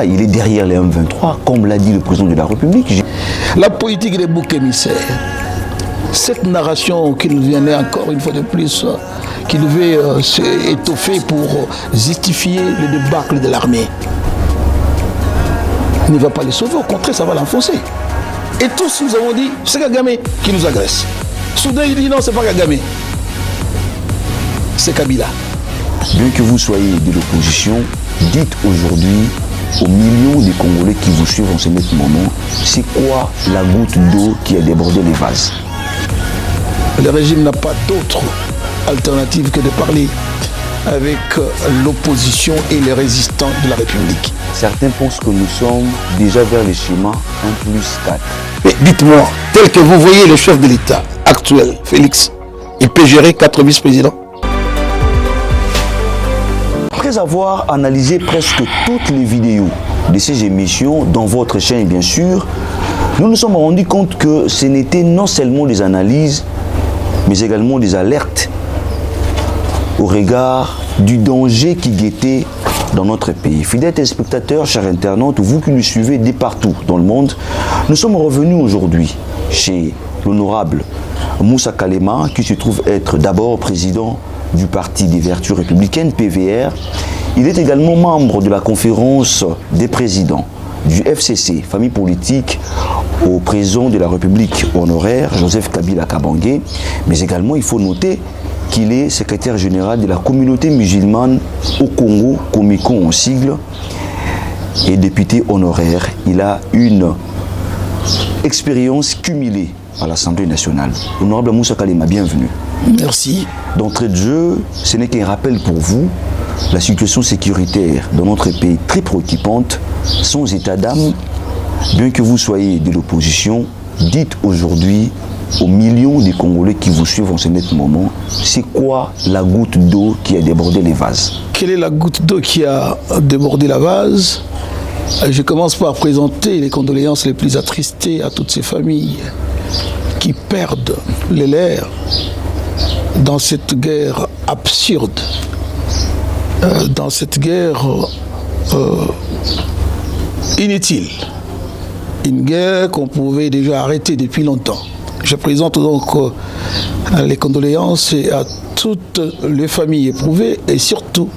Il est derrière les M23, comme l'a dit le président de la République. La politique des boucs émissaires, cette narration qui nous venait encore une fois de plus, qui devait s'étoffer pour justifier le débâcle de l'armée, ne va pas les sauver, au contraire, ça va l'enfoncer. Et tous nous avons dit, c'est Kagame qui nous agresse. Soudain, il dit non, c'est pas Kagame, c'est Kabila. Bien que vous soyez de l'opposition, dites aujourd'hui aux millions de Congolais qui vous suivent en ce moment, c'est quoi la goutte d'eau qui a débordé les vases? Le régime n'a pas d'autre alternative que de parler avec l'opposition et les résistants de la République. Certains pensent que nous sommes déjà vers le schéma 1+4. Mais dites-moi, tel que vous voyez le chef de l'État actuel, Félix, il peut gérer 4 vice-présidents? Après avoir analysé presque toutes les vidéos de ces émissions, dans votre chaîne bien sûr, nous nous sommes rendus compte que ce n'était non seulement des analyses, mais également des alertes au regard du danger qui guettait dans notre pays. Fidèles téléspectateurs, chers internautes, vous qui nous suivez de partout dans le monde, nous sommes revenus aujourd'hui chez l'honorable Moussa Kalema, qui se trouve être d'abord président du Parti des Vertus Républicaines, PVR. Il est également membre de la conférence des présidents du FCC, famille politique, au président de la République honoraire, Joseph Kabila Kabange. Mais également, il faut noter qu'il est secrétaire général de la communauté musulmane au Congo, Comicon en sigle, et député honoraire. Il a une expérience cumulée à l'Assemblée nationale. Honorable Moussa Kalema, bienvenue. Merci. D'entrée de jeu, ce n'est qu'un rappel pour vous. La situation sécuritaire dans notre pays très préoccupante, sans état d'âme. Bien que vous soyez de l'opposition, dites aujourd'hui aux millions de Congolais qui vous suivent en ce moment, c'est quoi la goutte d'eau qui a débordé les vases? Quelle est la goutte d'eau qui a débordé la vase? Je commence par présenter les condoléances les plus attristées à toutes ces familles qui perdent les leurs dans cette guerre absurde, dans cette guerre inutile, une guerre qu'on pouvait déjà arrêter depuis longtemps. Je présente donc les condoléances à toutes les familles éprouvées et surtout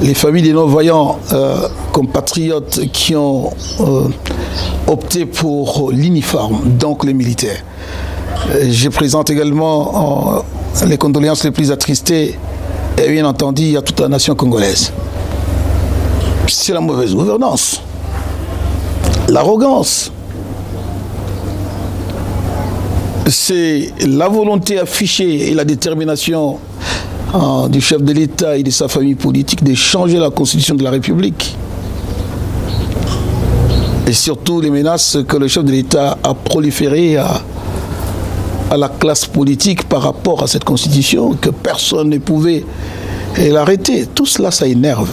les familles des non-voyants compatriotes qui ont opté pour l'uniforme, donc les militaires. Je présente également les condoléances les plus attristées et bien entendu à toute la nation congolaise. C'est la mauvaise gouvernance, l'arrogance, c'est la volonté affichée et la détermination du chef de l'État et de sa famille politique de changer la constitution de la République. Et surtout les menaces que le chef de l'État a proliférées à la classe politique par rapport à cette constitution, que personne ne pouvait l'arrêter. Tout cela, ça énerve.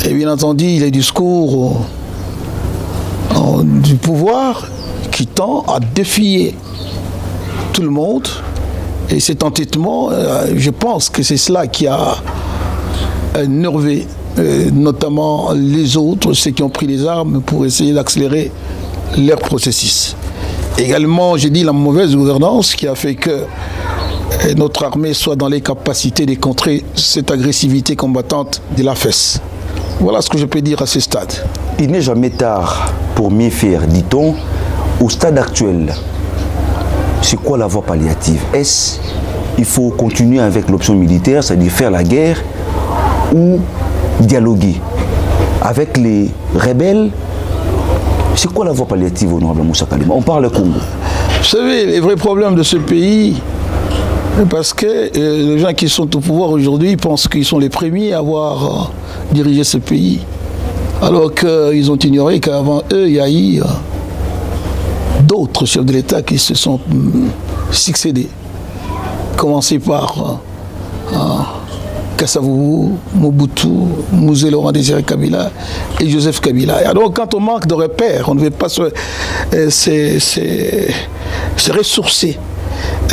Et bien entendu, les discours du pouvoir qui tend à défier tout le monde. Et cet entêtement, je pense que c'est cela qui a énervé notamment les autres, ceux qui ont pris les armes pour essayer d'accélérer leur processus. Également, j'ai dit la mauvaise gouvernance qui a fait que notre armée soit dans les capacités de contrer cette agressivité combattante de la FES. Voilà ce que je peux dire à ce stade. Il n'est jamais tard pour mieux faire, dit-on. Au stade actuel, c'est quoi la voie palliative? Est-ce qu'il faut continuer avec l'option militaire, c'est-à-dire faire la guerre, ou dialoguer avec les rebelles? C'est quoi la voie palliative, honorable Moussa Kalema? On parle Congo. Vous savez, les vrais problèmes de ce pays, parce que les gens qui sont au pouvoir aujourd'hui pensent qu'ils sont les premiers à avoir dirigé ce pays, alors qu'ils ont ignoré qu'avant eux, il y a eu d'autres chefs de l'État qui se sont succédés. Commencé par Kasavubu, Mobutu, Mouzé Laurent Désiré Kabila et Joseph Kabila. Alors quand on manque de repères, on ne veut pas se ressourcer.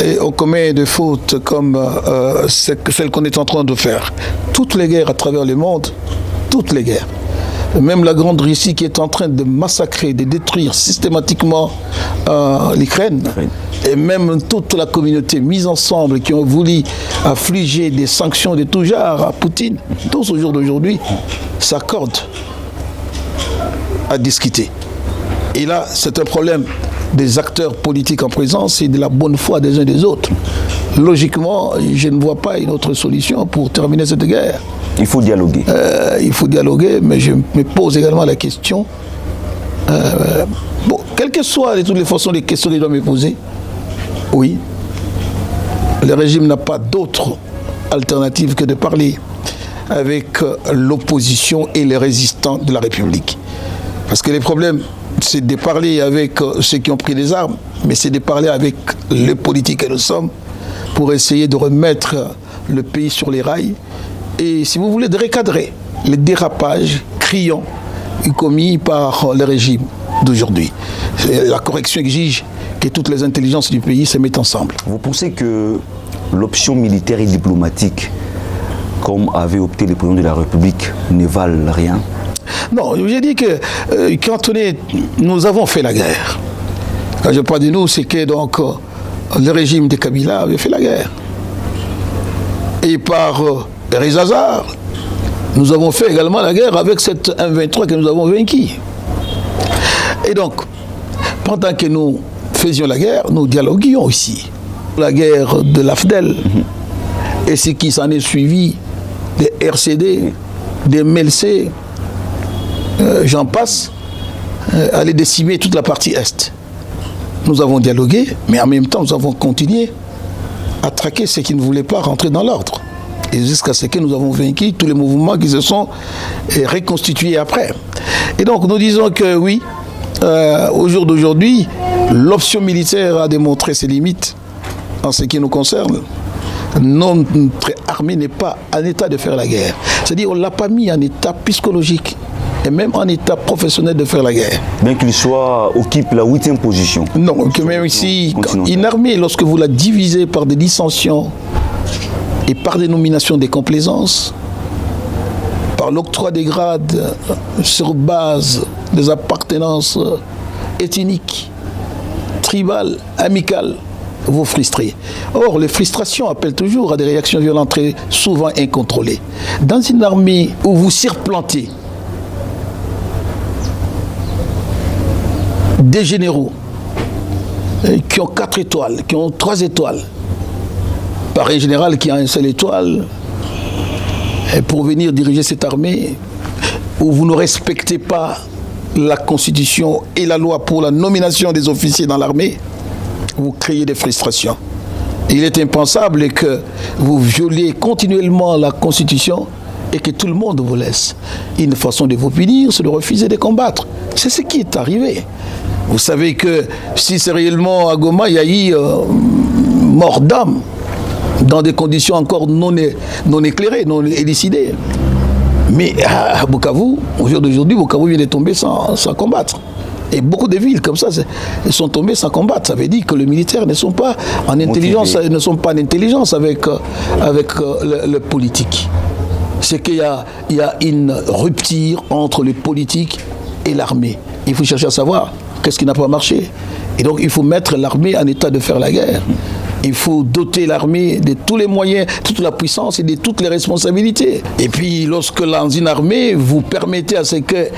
Et on commet des fautes comme celles qu'on est en train de faire. Toutes les guerres à travers le monde, toutes les guerres, même la grande Russie qui est en train de massacrer, de détruire systématiquement l'Ukraine, et même toute la communauté mise ensemble qui ont voulu affliger des sanctions de tout genre à Poutine, tous au jour d'aujourd'hui s'accordent à discuter. Et là, c'est un problème des acteurs politiques en présence et de la bonne foi des uns des autres. Logiquement, je ne vois pas une autre solution pour terminer cette guerre. Il faut dialoguer. Il faut dialoguer, mais je me pose également la question, bon, quelles que soient de toutes les façons les questions qu'il doit me poser, oui, le régime n'a pas d'autre alternative que de parler avec l'opposition et les résistants de la République. Parce que les problèmes, c'est de parler avec ceux qui ont pris les armes, mais c'est de parler avec les politiques que nous sommes pour essayer de remettre le pays sur les rails et, si vous voulez, de recadrer les dérapages criants commis par le régime d'aujourd'hui. La correction exige que toutes les intelligences du pays se mettent ensemble. Vous pensez que l'option militaire et diplomatique, comme avait opté le président de la République, ne valent rien? Non, j'ai dit que quand nous avons fait la guerre. Quand je parle de nous, c'est que donc le régime de Kabila avait fait la guerre. Et par des hasards, nous avons fait également la guerre avec cette M23 que nous avons vaincu. Et donc, pendant que nous faisions la guerre, nous dialoguions aussi. La guerre de l'AFDEL et ce qui s'en est suivi, des RCD, des MLC, j'en passe, aller décimer toute la partie Est. Nous avons dialogué, mais en même temps, nous avons continué à traquer ceux qui ne voulaient pas rentrer dans l'ordre. Et jusqu'à ce que nous avons vaincu tous les mouvements qui se sont reconstitués après. Et donc, nous disons que oui, au jour d'aujourd'hui, l'option militaire a démontré ses limites en ce qui nous concerne. Notre armée n'est pas en état de faire la guerre. C'est-à-dire, on ne l'a pas mis en état psychologique et même en état professionnel de faire la guerre. Bien qu'il occupe la 8e position. Non, que même ici, une armée, lorsque vous la divisez par des dissensions et par des nominations des complaisances, par l'octroi des grades sur base des appartenances ethniques, tribales, amicales, vous frustrez. Or, les frustrations appellent toujours à des réactions violentes très souvent incontrôlées. Dans une armée où vous surplantez des généraux qui ont 4 étoiles, qui ont 3 étoiles, par un général qui a une seule étoile, pour venir diriger cette armée, où vous ne respectez pas la Constitution et la loi pour la nomination des officiers dans l'armée, vous créez des frustrations. Il est impensable que vous violez continuellement la Constitution et que tout le monde vous laisse. Une façon de vous punir, c'est de refuser de combattre. C'est ce qui est arrivé. Vous savez que si c'est réellement à Goma, il y a eu mort d'âme dans des conditions encore non éclairées, non élucidées. Mais à Bukavu, au jour d'aujourd'hui, Bukavu vient de tomber sans combattre. Et beaucoup de villes comme ça sont tombées sans combattre. Ça veut dire que les militaires ne sont pas en intelligence, avec le politique. C'est qu'il y a une rupture entre le politique et l'armée. Il faut chercher à savoir qu'est-ce qui n'a pas marché. Et donc il faut mettre l'armée en état de faire la guerre. Il faut doter l'armée de tous les moyens, toute la puissance et de toutes les responsabilités. Et puis, lorsque dans une armée, vous permettez à ce que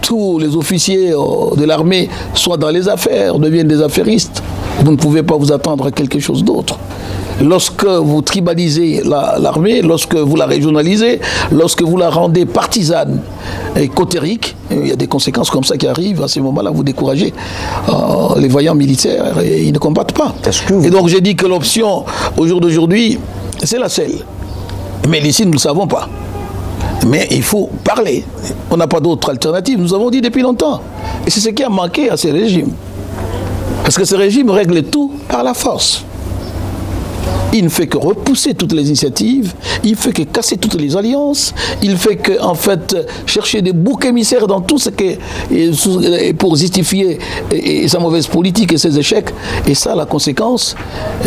tous les officiers de l'armée soient dans les affaires, deviennent des affairistes, vous ne pouvez pas vous attendre à quelque chose d'autre. Lorsque vous tribalisez l'armée, lorsque vous la régionalisez, lorsque vous la rendez partisane et cotérique, il y a des conséquences comme ça qui arrivent. À ce moment-là, vous découragez les voyants militaires et ils ne combattent pas. Et donc j'ai dit que l'option au jour d'aujourd'hui, c'est la seule. Mais ici, nous ne le savons pas. Mais il faut parler. On n'a pas d'autre alternative. Nous avons dit depuis longtemps. Et c'est ce qui a manqué à ces régimes. Parce que ces régimes règlent tout par la force. il ne fait que repousser toutes les initiatives, il ne fait que casser toutes les alliances, il fait que, en fait, chercher des boucs émissaires dans tout ce qui est pour justifier sa mauvaise politique et ses échecs. Et ça, la conséquence,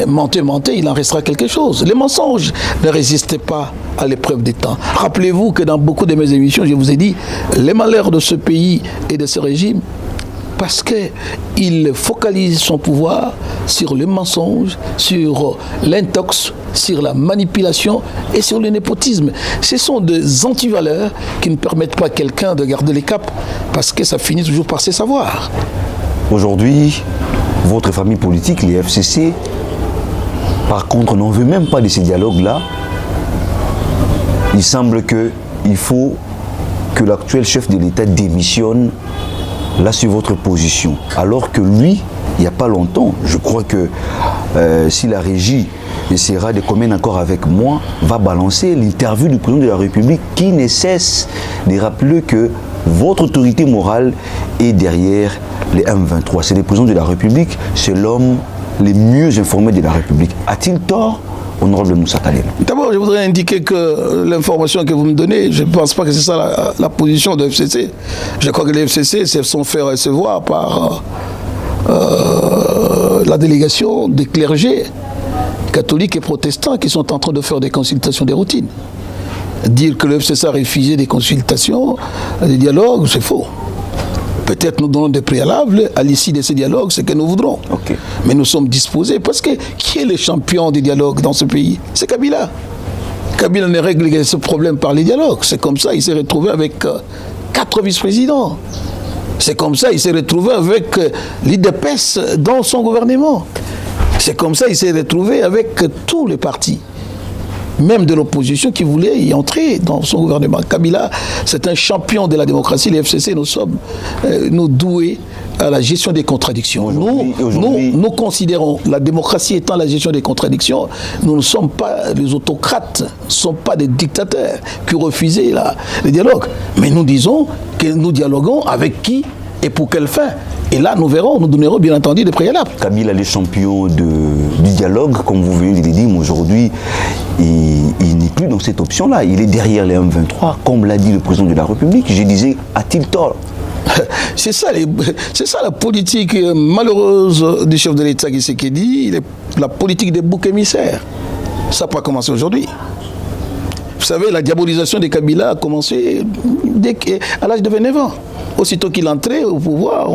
mentez, il en restera quelque chose. Les mensonges ne résistaient pas à l'épreuve des temps. Rappelez-vous que dans beaucoup de mes émissions, je vous ai dit, les malheurs de ce pays et de ce régime, parce qu'il focalise son pouvoir sur le mensonge, sur l'intox, sur la manipulation et sur le népotisme. Ce sont des antivaleurs qui ne permettent pas à quelqu'un de garder les caps, parce que ça finit toujours par se savoir. Aujourd'hui, votre famille politique, les FCC, par contre, n'en veut même pas de ces dialogues-là. Il semble qu'il faut que l'actuel chef de l'État démissionne là sur votre position. Alors que lui, il n'y a pas longtemps, je crois que si la régie essaiera de communiquer encore avec moi, va balancer l'interview du président de la République qui ne cesse de rappeler que votre autorité morale est derrière les M23. C'est le président de la République, c'est l'homme le mieux informé de la République. A-t-il tort, honorable Moussa Kalen? D'abord, je voudrais indiquer que l'information que vous me donnez, je ne pense pas que c'est ça la position de FCC. Je crois que les FCC se sont fait recevoir par la délégation des clergés catholiques et protestants qui sont en train de faire des consultations de routine. Dire que le FCC a refusé des consultations, des dialogues, c'est faux. Peut-être nous donnons des préalables à l'issue de ces dialogues, ce que nous voudrons. Okay. Mais nous sommes disposés parce que qui est le champion des dialogues dans ce pays? C'est Kabila. Kabila ne règle ce problème par les dialogues. C'est comme ça qu'il s'est retrouvé avec 4 vice-présidents. C'est comme ça qu'il s'est retrouvé avec l'IDPS dans son gouvernement. C'est comme ça qu'il s'est retrouvé avec tous les partis, même de l'opposition qui voulait y entrer dans son gouvernement. Kabila, c'est un champion de la démocratie. Les FCC, nous sommes nous doués à la gestion des contradictions. Nous considérons la démocratie étant la gestion des contradictions. Nous ne sommes pas des autocrates, nous ne sommes pas des dictateurs qui refusent le dialogue. Mais nous disons que nous dialoguons avec qui et pour quelle fin. Et là, nous verrons, nous donnerons bien entendu des préalables. Kabila, les champions du dialogue, comme vous venez de le dire, mais aujourd'hui, il n'est plus dans cette option-là. Il est derrière les M23, comme l'a dit le président de la République. Je disais, a-t-il tort? C'est ça la politique malheureuse du chef de l'État qui dit, la politique des boucs émissaires. Ça n'a pas commencé aujourd'hui. Vous savez, la diabolisation de Kabila a commencé à l'âge de 29 ans. Aussitôt qu'il entrait au pouvoir,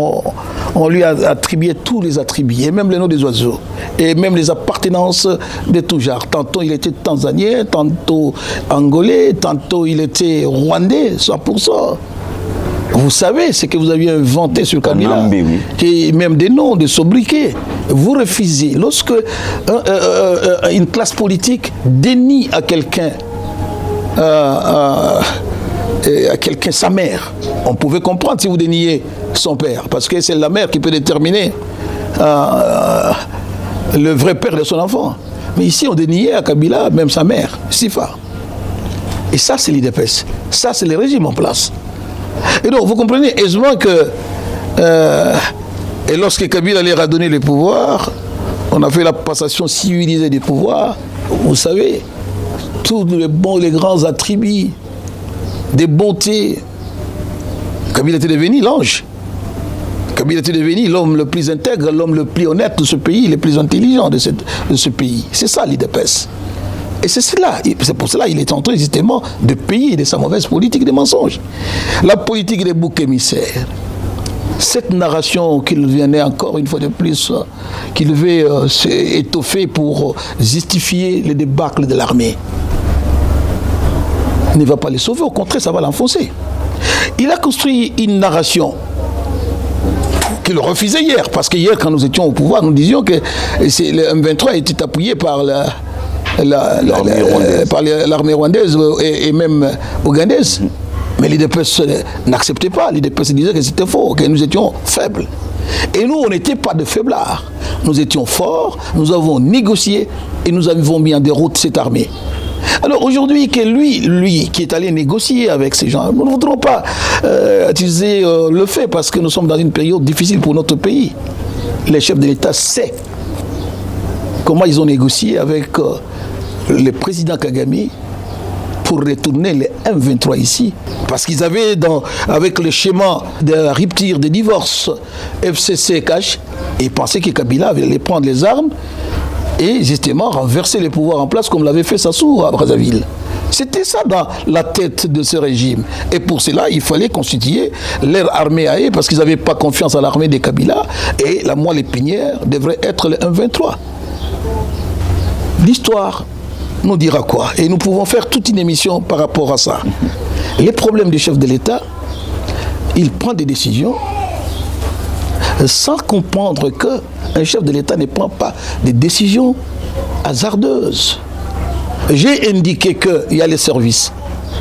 on lui a attribué tous les attributs, et même les noms des oiseaux, et même les appartenances de tout genre. Tantôt il était tanzanien, tantôt angolais, tantôt il était rwandais, 100%. Vous savez ce que vous aviez inventé sur Kabila, et même des noms, des sobriquets. Vous refusez. Lorsque une classe politique dénie à quelqu'un sa mère, on pouvait comprendre si vous déniez son père, parce que c'est la mère qui peut déterminer le vrai père de son enfant. Mais ici, on déniait à Kabila même sa mère, Sifa. Et ça, c'est l'IDPS. Ça, c'est le régime en place. Et donc, vous comprenez aisément que et lorsque Kabila allait redonner les pouvoirs, on a fait la passation civilisée des pouvoirs. Vous savez, tous les grands attributs des bontés. Kabila était devenu l'ange. Kabila était devenu l'homme le plus intègre, l'homme le plus honnête de ce pays, le plus intelligent de ce pays. C'est ça l'IDPS. Et c'est pour cela qu'il est en train justement de payer de sa mauvaise politique des mensonges. La politique des boucs émissaires. Cette narration qu'il venait encore une fois de plus, qu'il devait s'étoffer pour justifier le débâcle de l'armée, ne va pas les sauver, au contraire, ça va l'enfoncer. Il a construit une narration qu'il refusait hier, parce que hier, quand nous étions au pouvoir, nous disions que le M23 était appuyé par l'armée rwandaise et même ougandaise. Mais l'IDPS n'acceptait pas, l'IDPS disait que c'était faux, que nous étions faibles. Et nous, on n'était pas de faiblards. Nous étions forts, nous avons négocié et nous avons mis en déroute cette armée. Alors aujourd'hui, que lui qui est allé négocier avec ces gens, nous ne voudrons pas utiliser le fait parce que nous sommes dans une période difficile pour notre pays. Les chefs de l'État savent comment ils ont négocié avec le président Kagame pour retourner les M23 ici. Parce qu'ils avaient, avec le schéma de la rupture de divorce FCC-CH, ils pensaient que Kabila allait prendre les armes et justement renverser les pouvoirs en place comme l'avait fait Sassou à Brazzaville. C'était ça dans la tête de ce régime. Et pour cela, il fallait constituer leur armée à eux parce qu'ils n'avaient pas confiance à l'armée des Kabila et la moelle épinière devrait être le M23. L'histoire nous dira quoi? Et nous pouvons faire toute une émission par rapport à ça. Les problèmes du chef de l'État, il prend des décisions sans comprendre qu'un chef de l'État ne prend pas des décisions hasardeuses. J'ai indiqué qu'il y a les services,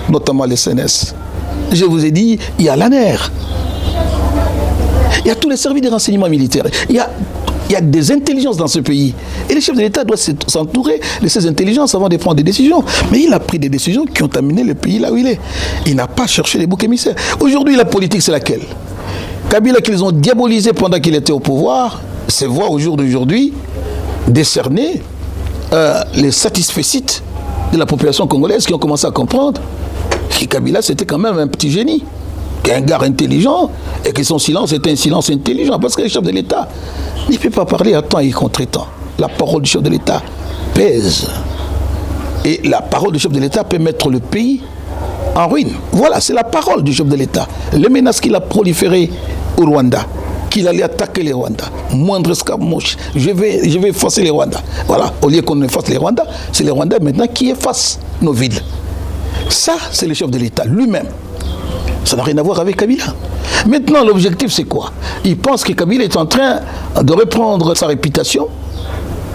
notamment les CNS. Je vous ai dit, il y a l'ANER. Il y a tous les services de renseignement militaire. Il y a des intelligences dans ce pays. Et le chef de l'État doit s'entourer de ces intelligences avant de prendre des décisions. Mais il a pris des décisions qui ont amené le pays là où il est. Il n'a pas cherché les boucs émissaires. Aujourd'hui, la politique, c'est laquelle? Kabila, qu'ils ont diabolisé pendant qu'il était au pouvoir, se voit au jour d'aujourd'hui décerner les satisfecits de la population congolaise qui ont commencé à comprendre que Kabila, c'était quand même un petit génie, qu'un gars intelligent, et que son silence était un silence intelligent, parce que le chef de l'État ne peut pas parler à temps et contre temps. La parole du chef de l'État pèse. Et la parole du chef de l'État peut mettre le pays en ruine. Voilà, c'est la parole du chef de l'État. Les menaces qu'il a proliférées au Rwanda, qu'il allait attaquer les Rwandais. Moindre escamoche, je vais effacer les Rwandais. Voilà, au lieu qu'on efface les Rwandais, c'est les Rwandais maintenant qui effacent nos villes. Ça, c'est le chef de l'État lui-même. Ça n'a rien à voir avec Kabila. Maintenant, l'objectif, c'est quoi? Il pense que Kabila est en train de reprendre sa réputation,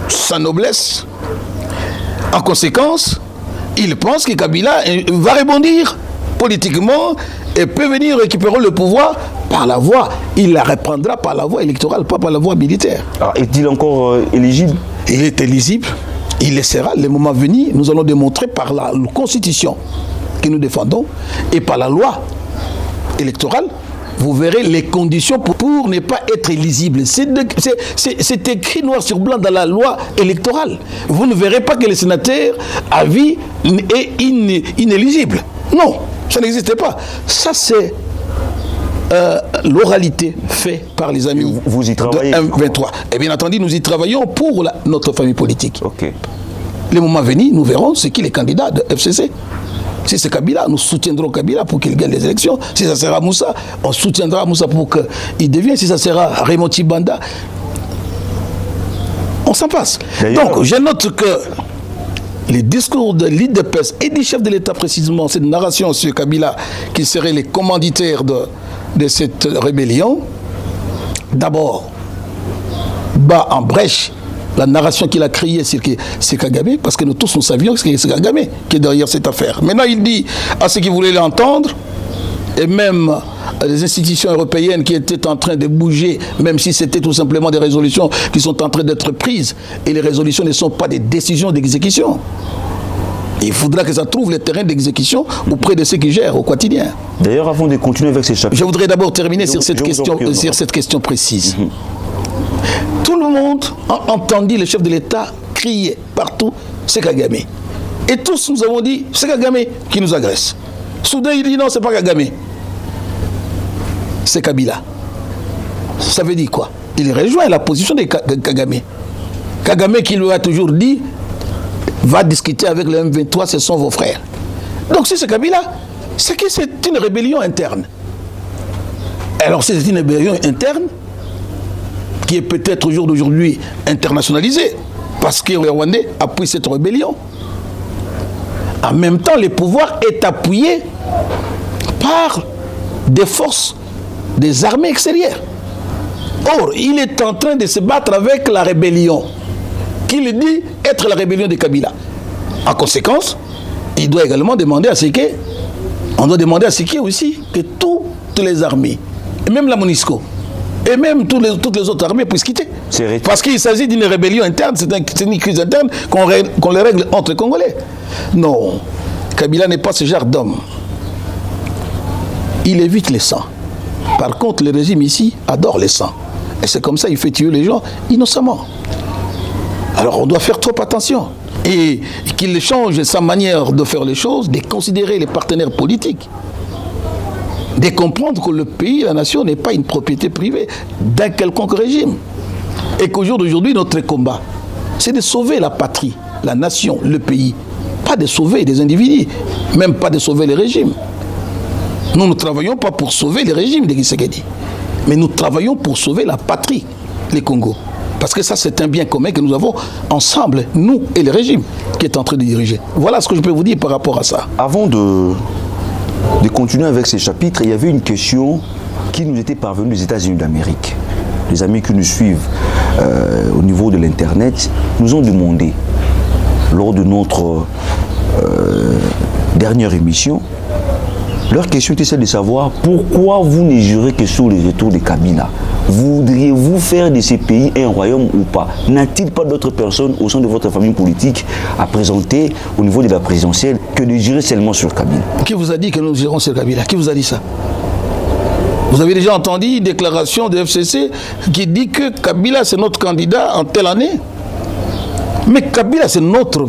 sa noblesse. En conséquence, il pense que Kabila va rebondir politiquement et peut venir récupérer le pouvoir par la voie. Il la reprendra par la voie électorale, pas par la voie militaire. Alors, est-il encore éligible? Il est éligible. Il le sera. Le moment venu, nous allons démontrer par la constitution que nous défendons et par la loi électorale, vous verrez les conditions pour ne pas être éligible. C'est écrit noir sur blanc dans la loi électorale. Vous ne verrez pas que le sénateur à vie est inéligible. Non, ça n'existe pas. Ça, c'est l'oralité faite par les amis vous y travaillez de M23. Et bien entendu, nous y travaillons pour notre famille politique. Ok. Le moment venu, nous verrons ce qui est les candidats de FCC. Si c'est Kabila, nous soutiendrons Kabila pour qu'il gagne les élections. Si ça sera Moussa, on soutiendra Moussa pour qu'il devienne. Si ça sera Raymond Tshibanda, on s'en passe. Donc, je note que les discours de l'IDPS et du chef de l'État précisément, cette narration sur Kabila qui serait les commanditaires de cette rébellion, d'abord, bat en brèche la narration qu'il a créée, c'est Kagame, parce que nous tous nous savions que c'est Kagame qui est derrière cette affaire. Maintenant, il dit à ceux qui voulaient l'entendre, et même les institutions européennes qui étaient en train de bouger, même si c'était tout simplement des résolutions qui sont en train d'être prises, et les résolutions ne sont pas des décisions d'exécution. Il faudra que ça trouve le terrain d'exécution auprès de ceux qui gèrent au quotidien. D'ailleurs, avant de continuer avec ces chapitres... Je voudrais d'abord terminer sur cette question précise. Tout le monde a entendu le chef de l'État crier partout, c'est Kagame. Et tous nous avons dit, c'est Kagame qui nous agresse. Soudain, il dit non, c'est pas Kagame. C'est Kabila. Ça veut dire quoi? Il rejoint la position de Kagame. Kagame qui lui a toujours dit, va discuter avec le M23, ce sont vos frères. Donc si c'est Kabila, c'est que c'est une rébellion interne. Alors c'est une rébellion interne qui est peut-être au jour d'aujourd'hui internationalisée, parce que les Rwandais appuient cette rébellion. En même temps, le pouvoir est appuyé par des forces, des armées extérieures. Or, il est en train de se battre avec la rébellion, qu'il dit être la rébellion de Kabila. En conséquence, il doit également demander à ce que, on doit demander à ce qu'il y ait aussi que toutes les armées, et même la MONUSCO, et même toutes les autres armées puissent quitter. Parce qu'il s'agit d'une rébellion interne, c'est une crise interne qu'on les règle entre Congolais. Non, Kabila n'est pas ce genre d'homme. Il évite les sang. Par contre, le régime ici adore les sang. Et c'est comme ça qu'il fait tuer les gens innocemment. Alors on doit faire trop attention. Et qu'il change sa manière de faire les choses, de considérer les partenaires politiques, de comprendre que le pays, la nation n'est pas une propriété privée d'un quelconque régime. Et qu'au jour d'aujourd'hui, notre combat, c'est de sauver la patrie, la nation, le pays. Pas de sauver des individus, même pas de sauver les régimes. Nous ne travaillons pas pour sauver les régimes de Tshisekedi, mais nous travaillons pour sauver la patrie, les Congos. Parce que ça, c'est un bien commun que nous avons ensemble, nous et le régime qui est en train de diriger. Voilà ce que je peux vous dire par rapport à ça. Avant de continuer avec ces chapitres, il y avait une question qui nous était parvenue des États-Unis d'Amérique. Les amis qui nous suivent au niveau de l'Internet nous ont demandé, lors de notre dernière émission, leur question était celle de savoir pourquoi vous ne jurez que sur le retour de Kabila. Voudriez-vous faire de ces pays un royaume ou pas? N'a-t-il pas d'autres personnes au sein de votre famille politique à présenter au niveau de la présidentielle que de jurer seulement sur Kabila? Qui vous a dit que nous jurons sur Kabila? Qui vous a dit ça? Vous avez déjà entendu une déclaration de FCC qui dit que Kabila c'est notre candidat en telle année? Mais Kabila c'est notre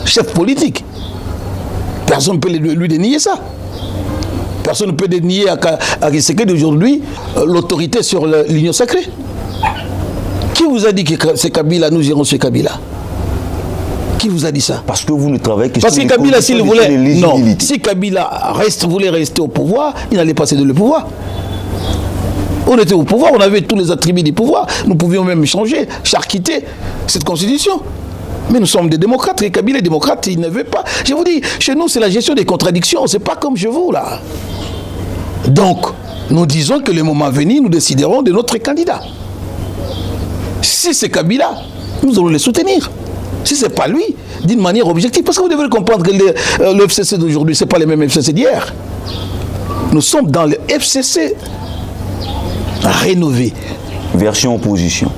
chef politique. Personne ne peut lui dénier ça. Personne ne peut dénier à Tshisekedi d'aujourd'hui l'autorité sur l'union sacrée. Qui vous a dit que c'est Kabila, nous irons sur Kabila? Qui vous a dit ça? Parce que vous ne travaillez que Parce sur que les Kabila, s'il voulait. Non, l'éligibilité. si Kabila voulait rester au pouvoir, il n'allait pas céder le pouvoir. On était au pouvoir, on avait tous les attributs du pouvoir. Nous pouvions même changer, charcuter cette constitution. Mais nous sommes des démocrates, et Kabila est démocrate, il ne veut pas. Je vous dis, chez nous, c'est la gestion des contradictions, c'est pas comme chez vous, là. Donc, nous disons que le moment venu, nous déciderons de notre candidat. Si c'est Kabila, nous allons le soutenir. Si ce n'est pas lui, d'une manière objective. Parce que vous devez comprendre que le FCC d'aujourd'hui, ce n'est pas les mêmes FCC d'hier. Nous sommes dans le FCC rénové. Version opposition.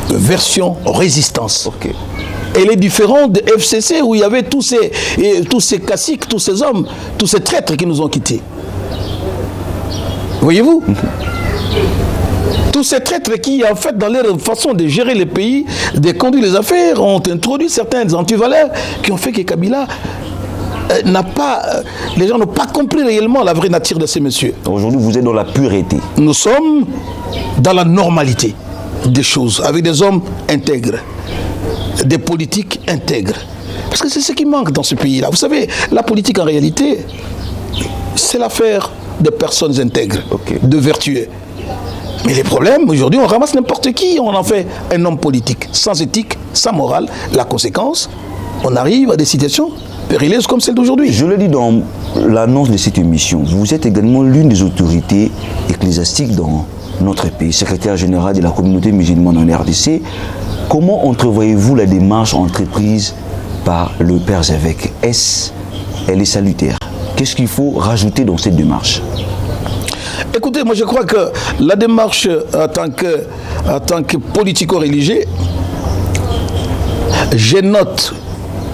Version résistance. Ok. Elle est différente de FCC où il y avait tous ces caciques, tous ces hommes, tous ces traîtres qui nous ont quittés. Voyez-vous? Tous ces traîtres qui, en fait, dans leur façon de gérer le pays, de conduire les affaires, ont introduit certaines antivaleurs qui ont fait que Kabila les gens n'ont pas compris réellement la vraie nature de ces messieurs. Aujourd'hui, vous êtes dans la pureté. Nous sommes dans la normalité des choses, avec des hommes intègres, des politiques intègres. Parce que c'est ce qui manque dans ce pays-là. Vous savez, la politique, en réalité, c'est l'affaire de personnes intègres, de vertueux. Mais les problèmes, aujourd'hui, on ramasse n'importe qui, on en fait un homme politique, sans éthique, sans morale. La conséquence, on arrive à des situations périlleuses comme celle d'aujourd'hui. Je l'ai dit dans l'annonce de cette émission, vous êtes également l'une des autorités ecclésiastiques dans notre pays, secrétaire général de la communauté musulmane en RDC. Comment entrevoyez-vous la démarche entreprise par le Père Zévèque? Elle est salutaire? Qu'est-ce qu'il faut rajouter dans cette démarche? Écoutez, moi je crois que la démarche en tant que politico-religieux, je note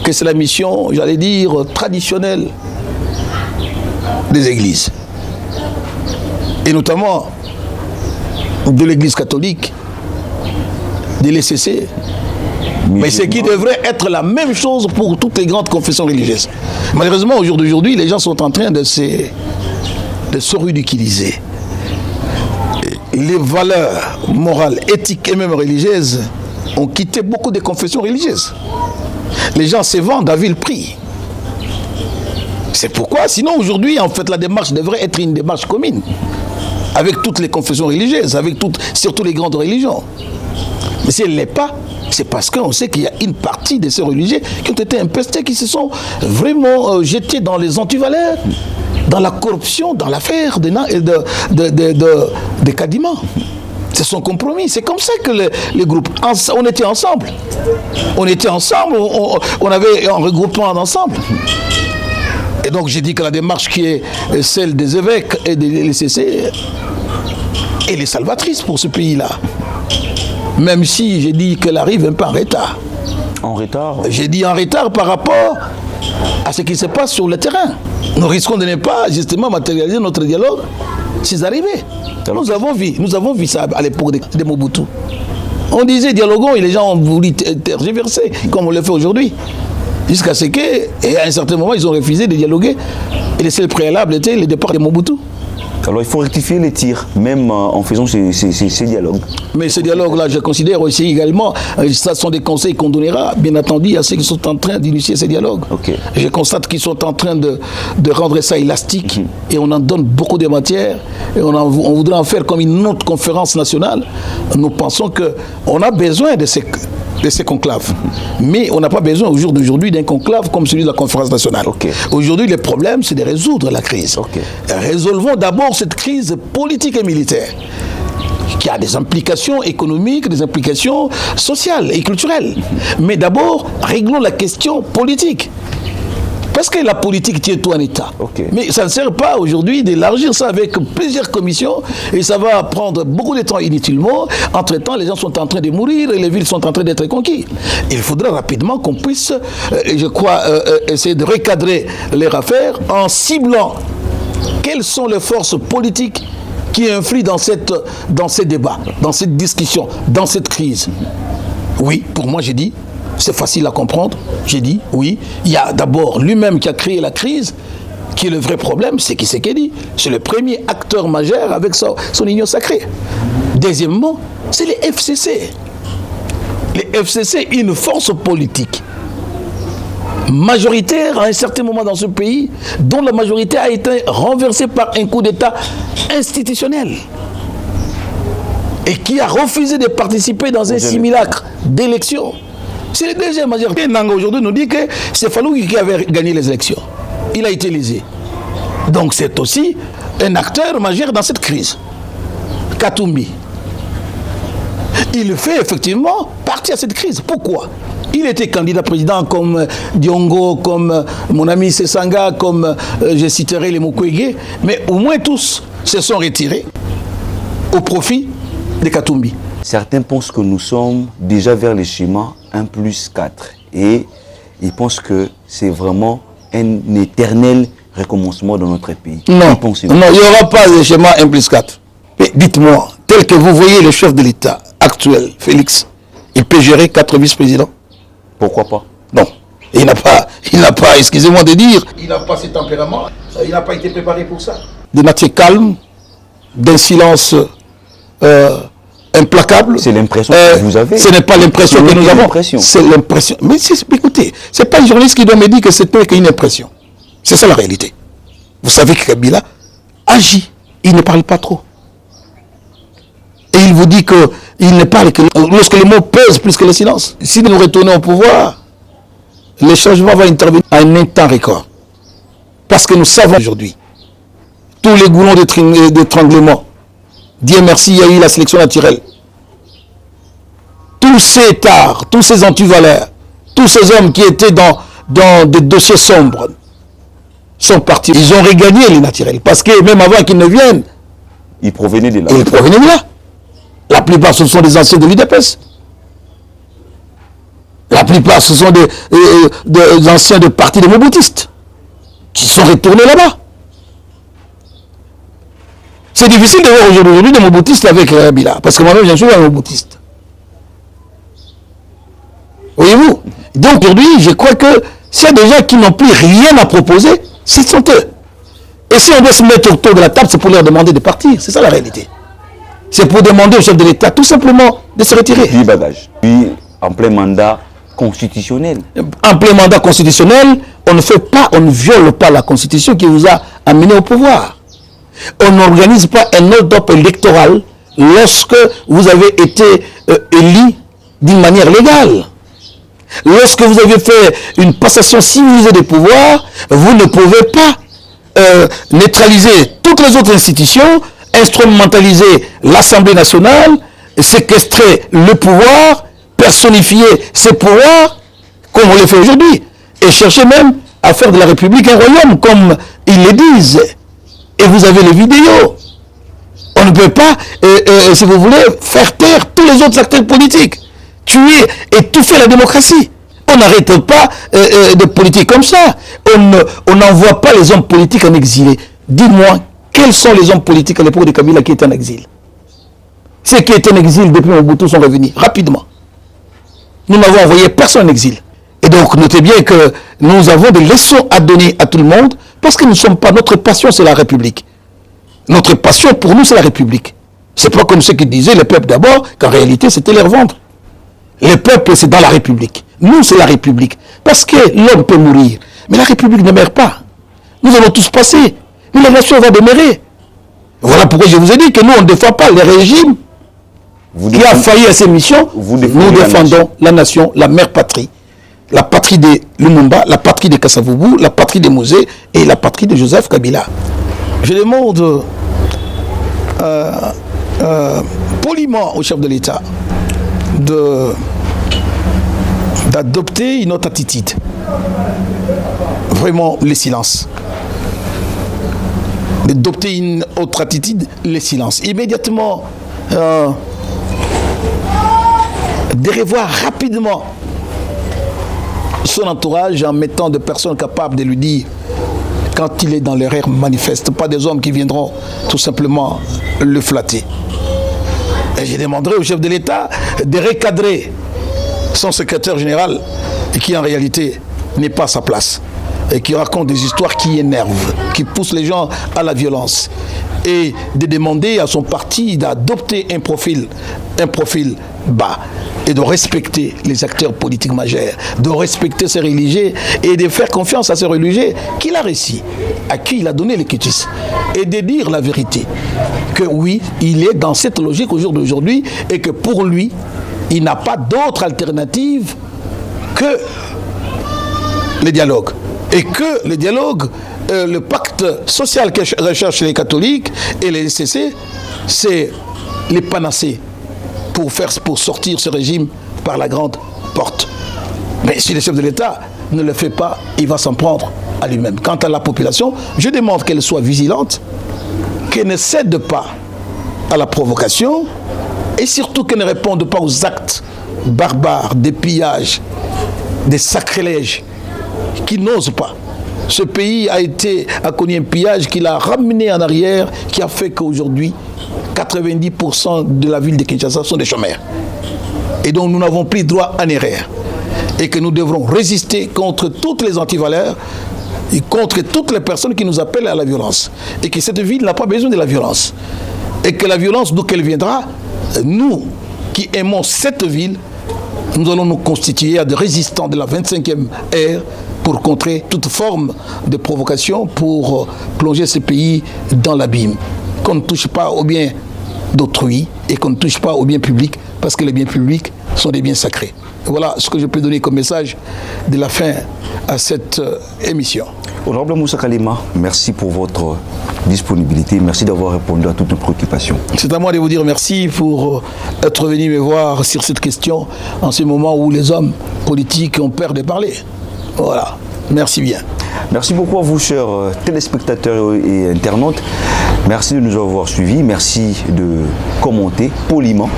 que c'est la mission, j'allais dire, traditionnelle des églises. Et notamment de l'église catholique, de l'ECC. Mais ce qui devrait être la même chose pour toutes les grandes confessions religieuses. Malheureusement, au jour d'aujourd'hui, les gens sont en train de se ridiculiser. Les valeurs morales, éthiques et même religieuses ont quitté beaucoup de confessions religieuses. Les gens se vendent à vil prix. C'est pourquoi, sinon aujourd'hui, en fait, la démarche devrait être une démarche commune avec toutes les confessions religieuses, avec surtout les grandes religions. Mais si elle ne l'est pas, c'est parce qu'on sait qu'il y a une partie de ces religieux qui ont été impestés, qui se sont vraiment jetés dans les antivaleurs, dans la corruption, dans l'affaire de Kadima. C'est son compromis. C'est comme ça que les groupes, on était ensemble. On était ensemble, on avait un regroupement ensemble. Et donc j'ai dit que la démarche qui est celle des évêques et des LCC, elle est salvatrice pour ce pays-là. Même si j'ai dit qu'elle arrive un peu en retard. En retard? J'ai dit en retard par rapport à ce qui se passe sur le terrain. Nous risquons de ne pas justement matérialiser notre dialogue s'ils arrivaient. Nous avons vu ça à l'époque de Mobutu. On disait dialoguons et les gens ont voulu tergiverser, comme on le fait aujourd'hui. Jusqu'à ce qu'à un certain moment, ils ont refusé de dialoguer. Et le seul préalable était le départ de Mobutu. Alors il faut rectifier les tirs, même en faisant ces dialogues. Mais ces dialogues-là, je considère aussi également, ça sont des conseils qu'on donnera, bien entendu, à ceux qui sont en train d'initier ces dialogues. Okay. Je constate qu'ils sont en train de rendre ça élastique et on en donne beaucoup de matière et on voudrait en faire comme une autre conférence nationale. Nous pensons qu'on a besoin de ces conclaves. Mais on n'a pas besoin au jour d'aujourd'hui d'un conclave comme celui de la conférence nationale. Okay. Aujourd'hui, le problème, c'est de résoudre la crise. Okay. Résolvons d'abord cette crise politique et militaire qui a des implications économiques, des implications sociales et culturelles. Mais d'abord, réglons la question politique. Parce que la politique tient tout en état. Okay. Mais ça ne sert pas aujourd'hui d'élargir ça avec plusieurs commissions et ça va prendre beaucoup de temps inutilement. Entre-temps, les gens sont en train de mourir et les villes sont en train d'être conquises. Il faudra rapidement qu'on puisse, je crois, essayer de recadrer leur affaire en ciblant quelles sont les forces politiques qui influent dans ces débats, dans cette discussion, dans cette crise. Oui, pour moi, j'ai dit, c'est facile à comprendre. J'ai dit, oui, il y a d'abord lui-même qui a créé la crise, qui est le vrai problème, c'est qui c'est qui dit. C'est le premier acteur majeur avec son union sacrée. Deuxièmement, c'est les FCC. Les FCC, une force politique majoritaire à un certain moment dans ce pays, dont la majorité a été renversée par un coup d'État institutionnel et qui a refusé de participer dans un simulacre d'élection. C'est le deuxième majorité. Nanga aujourd'hui nous dit que c'est Fallou qui avait gagné les élections. Il a été lésé. Donc c'est aussi un acteur majeur dans cette crise. Katumbi. Il fait effectivement partie à cette crise. Pourquoi ? Il était candidat président comme Diongo, comme mon ami Sessanga, comme je citerai les Mukwege, mais au moins tous se sont retirés au profit de Katumbi. Certains pensent que nous sommes déjà vers le schéma 1+4 et ils pensent que c'est vraiment un éternel recommencement dans notre pays. Non, il n'y aura pas de schéma 1+4. Mais dites-moi, tel que vous voyez le chef de l'État actuel, Félix, il peut gérer 4 vice-présidents? Pourquoi pas? Non. Il n'a pas, excusez-moi de dire, il n'a pas ce tempérament, il n'a pas été préparé pour ça. De nature calme, d'un silence implacable. C'est l'impression que vous avez. Ce n'est pas l'impression que nous avons. C'est l'impression. Mais écoutez, ce n'est pas un journaliste qui doit me dire que c'était qu'une impression. C'est ça la réalité. Vous savez que Kabila agit. Il ne parle pas trop. Et il vous dit qu'il ne parle que lorsque les mots pèsent plus que le silence. Si nous retournons au pouvoir, le changement va intervenir à un temps record. Parce que nous savons aujourd'hui, tous les goulons d'étranglement, Dieu merci, il y a eu la sélection naturelle. Tous ces tares, tous ces antivaleurs, tous ces hommes qui étaient dans des dossiers sombres sont partis. Ils ont regagné les naturels. Parce que même avant qu'ils ne viennent, ils provenaient de là. Ils provenaient de là. La plupart, ce sont des anciens de l'UDPS. La plupart, ce sont des anciens de partis de Mobutistes qui sont retournés là-bas. C'est difficile de voir aujourd'hui des Mobutistes avec Kabila, parce que moi-même, je suis un Mobutiste. Voyez-vous? Donc aujourd'hui, je crois que s'il y a des gens qui n'ont plus rien à proposer, ce sont eux. Et si on doit se mettre autour de la table, c'est pour leur demander de partir. C'est ça la réalité. C'est pour demander au chef de l'État tout simplement de se retirer. Puis bagage. Puis en plein mandat constitutionnel. En plein mandat constitutionnel, on ne viole pas la Constitution qui vous a amené au pouvoir. On n'organise pas un hold-up électoral lorsque vous avez été élu d'une manière légale. Lorsque vous avez fait une passation civilisée des pouvoirs, vous ne pouvez pas neutraliser toutes les autres institutions, instrumentaliser l'Assemblée nationale, séquestrer le pouvoir, personnifier ces pouvoirs, comme on le fait aujourd'hui, et chercher même à faire de la République un royaume, comme ils le disent. Et vous avez les vidéos. On ne peut pas, si vous voulez, faire taire tous les autres acteurs politiques. Tuer, étouffer la démocratie. On n'arrête pas de politique comme ça. On n'envoie pas les hommes politiques en exilé. Dis-moi, quels sont les hommes politiques à l'époque de Kabila qui étaient en exil? Ceux qui étaient en exil depuis Mobutu sont revenus rapidement. Nous n'avons envoyé personne en exil. Et donc, notez bien que nous avons des leçons à donner à tout le monde parce que nous ne sommes pas... Notre passion, c'est la République. Notre passion, pour nous, c'est la République. C'est pas comme ceux qui disaient le peuple d'abord, qu'en réalité, c'était leur ventre. Le peuple, c'est dans la République. Nous, c'est la République. Parce que l'homme peut mourir, mais la République ne meurt pas. Nous allons tous passer, mais la nation va demeurer. Voilà pourquoi je vous ai dit que nous, on ne défend pas le régime qui a failli à ses missions. Nous défendons la nation, la mère patrie. La patrie de Lumumba, la patrie de Kasavubu, la patrie de Mosé et la patrie de Joseph Kabila. Je demande poliment au chef de l'État d'adopter une autre attitude. Vraiment, le silence. D'adopter une autre attitude, le silence. Immédiatement, de revoir rapidement son entourage en mettant des personnes capables de lui dire quand il est dans l'erreur manifeste, pas des hommes qui viendront tout simplement le flatter. Et je demanderai au chef de l'État de recadrer son secrétaire général qui en réalité n'est pas à sa place et qui raconte des histoires qui énervent, qui poussent les gens à la violence, et de demander à son parti d'adopter un profil bas et de respecter les acteurs politiques majeurs, de respecter ses religieux et de faire confiance à ces religieux qu'il a réussi, à qui il a donné les quitus, et de dire la vérité, que oui, il est dans cette logique au jour d'aujourd'hui et que pour lui, il n'a pas d'autre alternative que le dialogue. Et que le dialogue, le pacte social que recherchent les catholiques et les SCC, c'est les panacées pour sortir ce régime par la grande porte. Mais si le chef de l'État ne le fait pas, il va s'en prendre à lui-même. Quant à la population, je demande qu'elle soit vigilante, qu'elle ne cède pas à la provocation et surtout qu'elle ne réponde pas aux actes barbares, des pillages, des sacrilèges qui n'osent pas. Ce pays a connu un pillage qui l'a ramené en arrière, qui a fait qu'aujourd'hui, 90% de la ville de Kinshasa sont des chômeurs. Et donc nous n'avons plus droit à l'erreur. Et que nous devrons résister contre toutes les antivaleurs et contre toutes les personnes qui nous appellent à la violence. Et que cette ville n'a pas besoin de la violence. Et que la violence, d'où qu'elle viendra, nous qui aimons cette ville, nous allons nous constituer à des résistants de la 25e ère pour contrer toute forme de provocation, pour plonger ce pays dans l'abîme. Qu'on ne touche pas au bien d'autrui et qu'on ne touche pas au bien public, parce que les biens publics sont des biens sacrés. Voilà ce que je peux donner comme message de la fin à cette émission. Honorable Moussa Kalema, merci pour votre disponibilité. Merci d'avoir répondu à toutes nos préoccupations. C'est à moi de vous dire merci pour être venu me voir sur cette question en ce moment où les hommes politiques ont peur de parler. Voilà. Merci bien. Merci beaucoup à vous, chers téléspectateurs et internautes. Merci de nous avoir suivis. Merci de commenter poliment.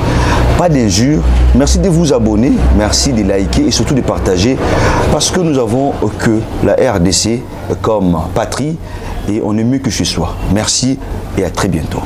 Pas d'injures. Merci de vous abonner. Merci de liker et surtout de partager. Parce que nous avons que la RDC comme patrie et on est mieux que chez soi. Merci et à très bientôt.